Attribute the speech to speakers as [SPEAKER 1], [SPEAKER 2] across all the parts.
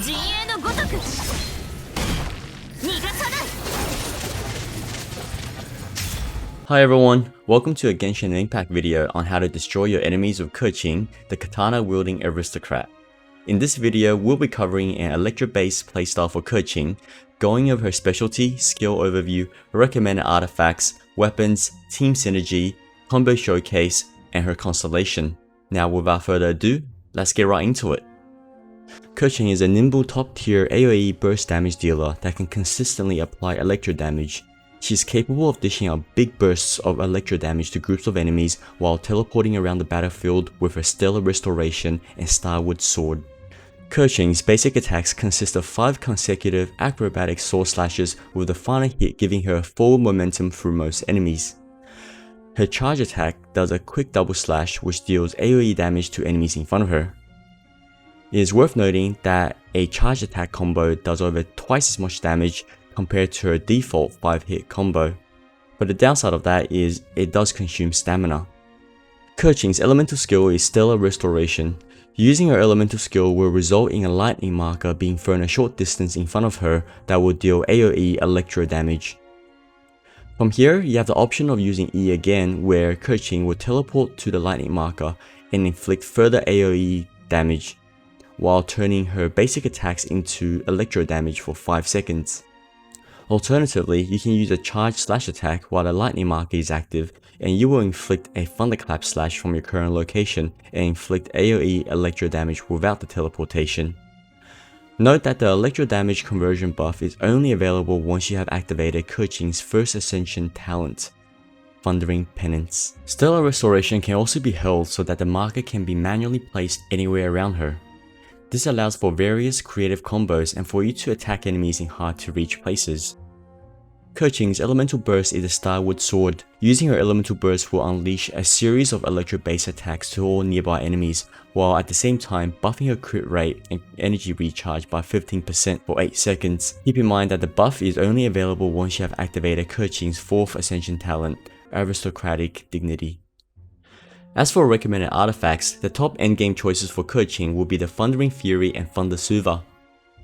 [SPEAKER 1] 陣営のごとく逃がさない。
[SPEAKER 2] Hi everyone, welcome to a Genshin Impact video on how to destroy your enemies with Keqing, the katana-wielding aristocrat. In this video, we'll be covering an Electro-based playstyle for Keqing, going over her specialty, skill overview, recommended artifacts, weapons, team synergy, combo showcase, and her constellation. Now without further ado, let's get right into it. Keqing is a nimble top-tier AoE burst damage dealer that can consistently apply electro damage. She's capable of dishing out big bursts of electro damage to groups of enemies while teleporting around the battlefield with her stellar restoration and starwood sword. Keqing's basic attacks consist of 5 consecutive acrobatic sword slashes, with the final hit giving her full momentum through most enemies. Her charge attack does a quick double slash which deals AoE damage to enemies in front of her. It is worth noting that a charge attack combo does over twice as much damage compared to her default 5-hit combo, but the downside of that is it does consume stamina. Keqing's elemental skill is Stellar Restoration. Using her elemental skill will result in a lightning marker being thrown a short distance in front of her that will deal AoE electro damage. From here, you have the option of using E again, where Keqing will teleport to the lightning marker and inflict further AoE damage, while turning her basic attacks into electro damage for 5 seconds. Alternatively, you can use a charge slash attack while the lightning marker is active, and you will inflict a thunderclap slash from your current location and inflict AoE electro damage without the teleportation. Note that the electro damage conversion buff is only available once you have activated Keqing's first ascension talent, Thundering Penance. Stellar Restoration can also be held so that the marker can be manually placed anywhere around her. This allows for various creative combos and for you to attack enemies in hard to reach places. Keqing's elemental burst is a starwood sword. Using her elemental burst will unleash a series of electro-based attacks to all nearby enemies, while at the same time buffing her crit rate and energy recharge by 15% for 8 seconds. Keep in mind that the buff is only available once you have activated Keqing's 4th ascension talent, Aristocratic Dignity. As for recommended artifacts, the top endgame choices for Keqing will be the Thundering Fury and Thunder Soother.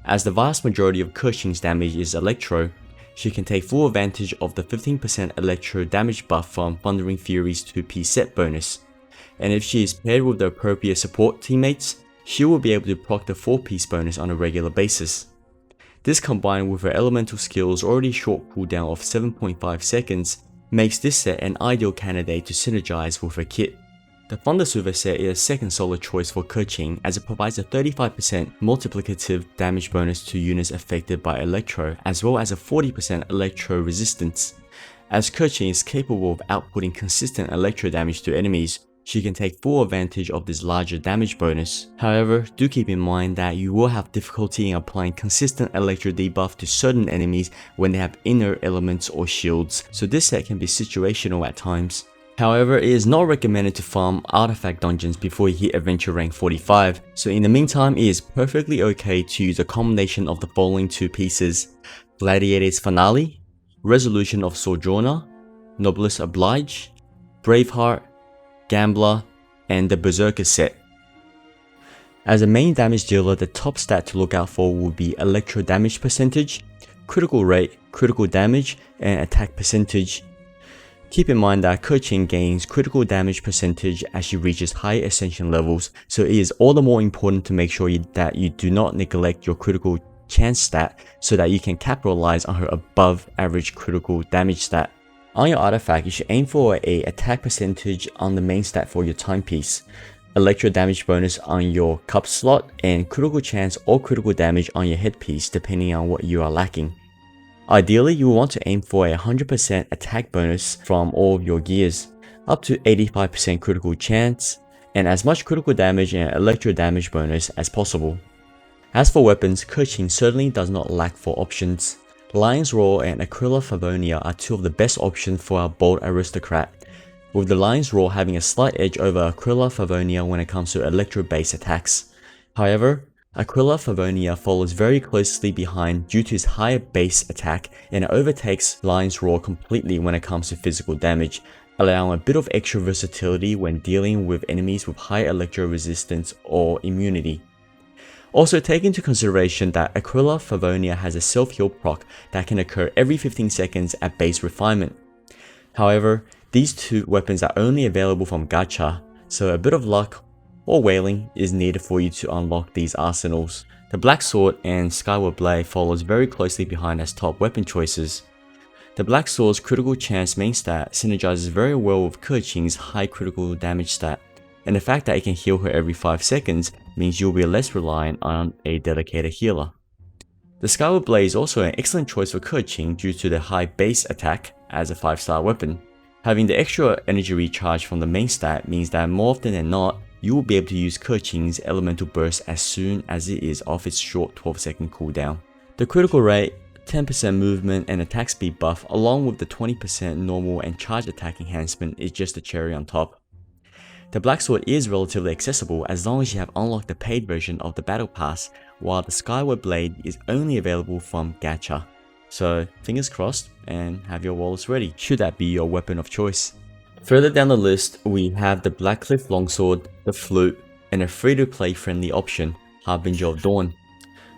[SPEAKER 2] As the vast majority of Keqing's damage is electro, she can take full advantage of the 15% electro damage buff from Thundering Fury's 2p set bonus, and if she is paired with the appropriate support teammates, she will be able to proc the 4-piece bonus on a regular basis. This, combined with her elemental skill's already short cooldown of 7.5 seconds, makes this set an ideal candidate to synergize with her kit. The Thunder Soother set is a second solid choice for Keqing, as it provides a 35% multiplicative damage bonus to units affected by Electro, as well as a 40% Electro resistance. As Keqing is capable of outputting consistent Electro damage to enemies, she can take full advantage of this larger damage bonus. However, do keep in mind that you will have difficulty in applying consistent Electro debuff to certain enemies when they have inner elements or shields, so this set can be situational at times. However, it is not recommended to farm artifact dungeons before you hit adventure rank 45, so in the meantime it is perfectly okay to use a combination of the following 2 pieces: Gladiator's Finale, Resolution of Sojourner, Noblesse Oblige, Braveheart, Gambler, and the Berserker set. As a main damage dealer, the top stat to look out for will be electro damage percentage, critical rate, critical damage, and attack percentage. Keep in mind that Keqing gains critical damage percentage as she reaches higher ascension levels, so it is all the more important to make sure that you do not neglect your critical chance stat so that you can capitalize on her above average critical damage stat. On your artifact, you should aim for a attack percentage on the main stat for your timepiece, electro damage bonus on your cup slot, and critical chance or critical damage on your headpiece depending on what you are lacking. Ideally, you will want to aim for a 100% attack bonus from all of your gears, up to 85% critical chance, and as much critical damage and electro damage bonus as possible. As for weapons, Keqing certainly does not lack for options. Lion's Roar and Aquila Favonia are 2 of the best options for our bold aristocrat, with the Lion's Roar having a slight edge over Aquila Favonia when it comes to electro-based attacks. However, Aquila Favonia follows very closely behind due to his higher base attack, and it overtakes Lion's Roar completely when it comes to physical damage, allowing a bit of extra versatility when dealing with enemies with high electro resistance or immunity. Also take into consideration that Aquila Favonia has a self-heal proc that can occur every 15 seconds at base refinement. However, these two weapons are only available from Gacha, so a bit of luck or wailing is needed for you to unlock these arsenals. The Black Sword and Skyward Blade follows very closely behind as top weapon choices. The Black Sword's critical chance main stat synergizes very well with Keqing's high critical damage stat, and the fact that it can heal her every 5 seconds means you'll be less reliant on a dedicated healer. The Skyward Blade is also an excellent choice for Keqing due to the high base attack as a 5-star weapon. Having the extra energy recharge from the main stat means that more often than not, you will be able to use Keqing's elemental burst as soon as it is off its short 12-second cooldown. The critical rate, 10% movement and attack speed buff along with the 20% normal and charge attack enhancement is just the cherry on top. The Black Sword is relatively accessible as long as you have unlocked the paid version of the Battle Pass, while the Skyward Blade is only available from Gacha. So fingers crossed and have your wallets ready should that be your weapon of choice. Further down the list we have the Blackcliff Longsword, the Flute, and a free-to-play friendly option, Harbinger of Dawn.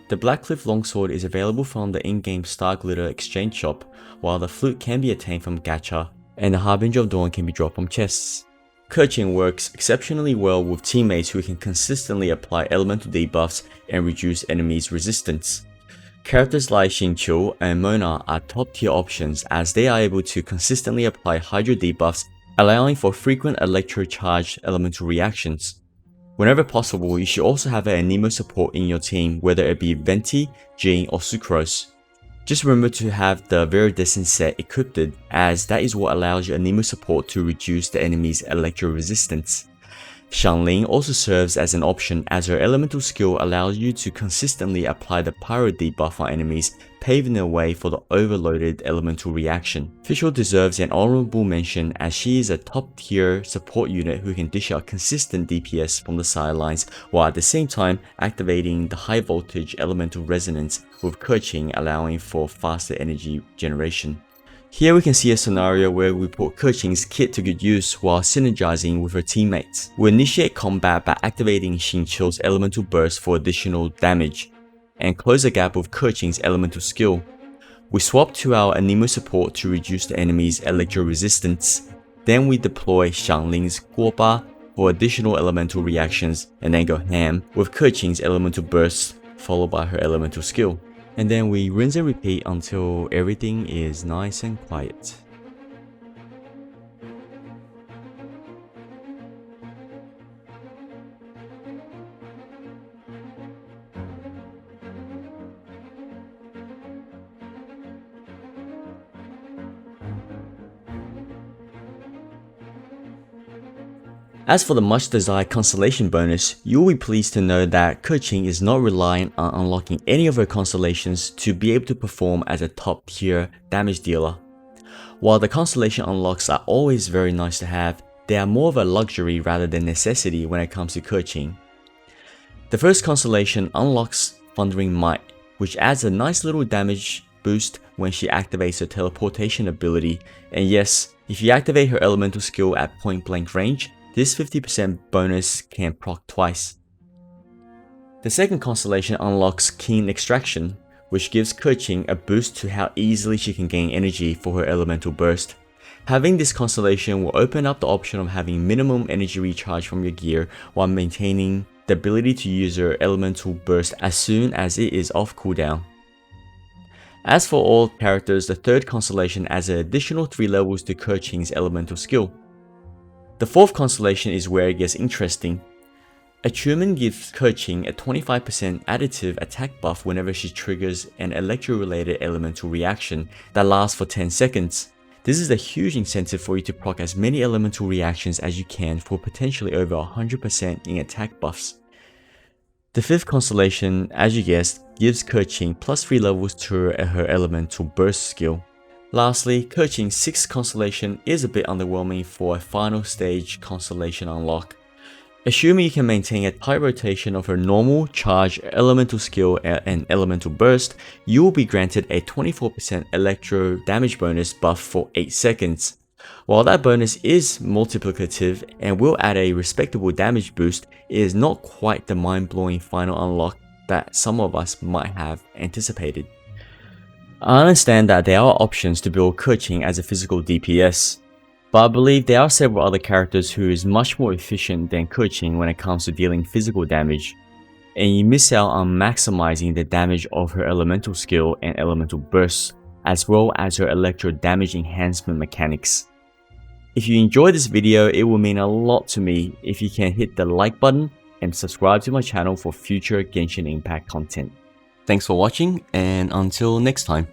[SPEAKER 2] The Blackcliff Longsword is available from the in-game Star Glitter exchange shop, while the Flute can be attained from Gacha, and the Harbinger of Dawn can be dropped from chests. Keqing works exceptionally well with teammates who can consistently apply elemental debuffs and reduce enemies' resistance. Characters like Xingqiu and Mona are top tier options as they are able to consistently apply Hydro debuffs, allowing for frequent electro charged elemental reactions. Whenever possible, you should also have an Anemo support in your team, whether it be Venti, Jean or Sucrose. Just remember to have the Viridescent set equipped, as that is what allows your Anemo support to reduce the enemy's electro resistance. Xiangling also serves as an option as her elemental skill allows you to consistently apply the pyro debuff on enemies, paving the way for the overloaded elemental reaction. Fischl deserves an honorable mention as she is a top tier support unit who can dish out consistent DPS from the sidelines while at the same time activating the high voltage elemental resonance with Keqing allowing for faster energy generation. Here we can see a scenario where we put Keqing's kit to good use while synergizing with her teammates. We initiate combat by activating Xingqiu's elemental burst for additional damage, and close the gap with Keqing's elemental skill. We swap to our Anemo support to reduce the enemy's electro resistance. Then we deploy Xiangling's Guoba for additional elemental reactions, and then go ham with Keqing's elemental burst followed by her elemental skill. And then we rinse and repeat until everything is nice and quiet. As for the much desired constellation bonus, you will be pleased to know that Keqing is not reliant on unlocking any of her constellations to be able to perform as a top tier damage dealer. While the constellation unlocks are always very nice to have, they are more of a luxury rather than necessity when it comes to Keqing. The first constellation unlocks Thundering Might, which adds a nice little damage boost when she activates her teleportation ability, and yes, if you activate her elemental skill at point blank range, this 50% bonus can proc twice. The second constellation unlocks Keen Extraction, which gives Keqing a boost to how easily she can gain energy for her elemental burst. Having this constellation will open up the option of having minimum energy recharge from your gear while maintaining the ability to use her elemental burst as soon as it is off cooldown. As for all characters, the third constellation adds an additional 3 levels to Keqing's elemental skill. The fourth constellation is where it gets interesting. Attunement gives Keqing a 25% additive attack buff whenever she triggers an electro-related elemental reaction that lasts for 10 seconds. This is a huge incentive for you to proc as many elemental reactions as you can for potentially over 100% in attack buffs. The fifth constellation, as you guessed, gives Keqing plus 3 levels to her elemental burst skill. Lastly, Keqing's sixth constellation is a bit underwhelming for a final stage constellation unlock. Assuming you can maintain a tight rotation of her normal, charge, elemental skill and elemental burst, you will be granted a 24% electro damage bonus buff for 8 seconds. While that bonus is multiplicative and will add a respectable damage boost, it is not quite the mind-blowing final unlock that some of us might have anticipated. I understand that there are options to build Keqing as a physical DPS, but I believe there are several other characters who is much more efficient than Keqing when it comes to dealing physical damage, and you miss out on maximizing the damage of her elemental skill and elemental bursts, as well as her electro damage enhancement mechanics. If you enjoyed this video, it will mean a lot to me if you can hit the like button and subscribe to my channel for future Genshin Impact content. Thanks for watching, and until next time.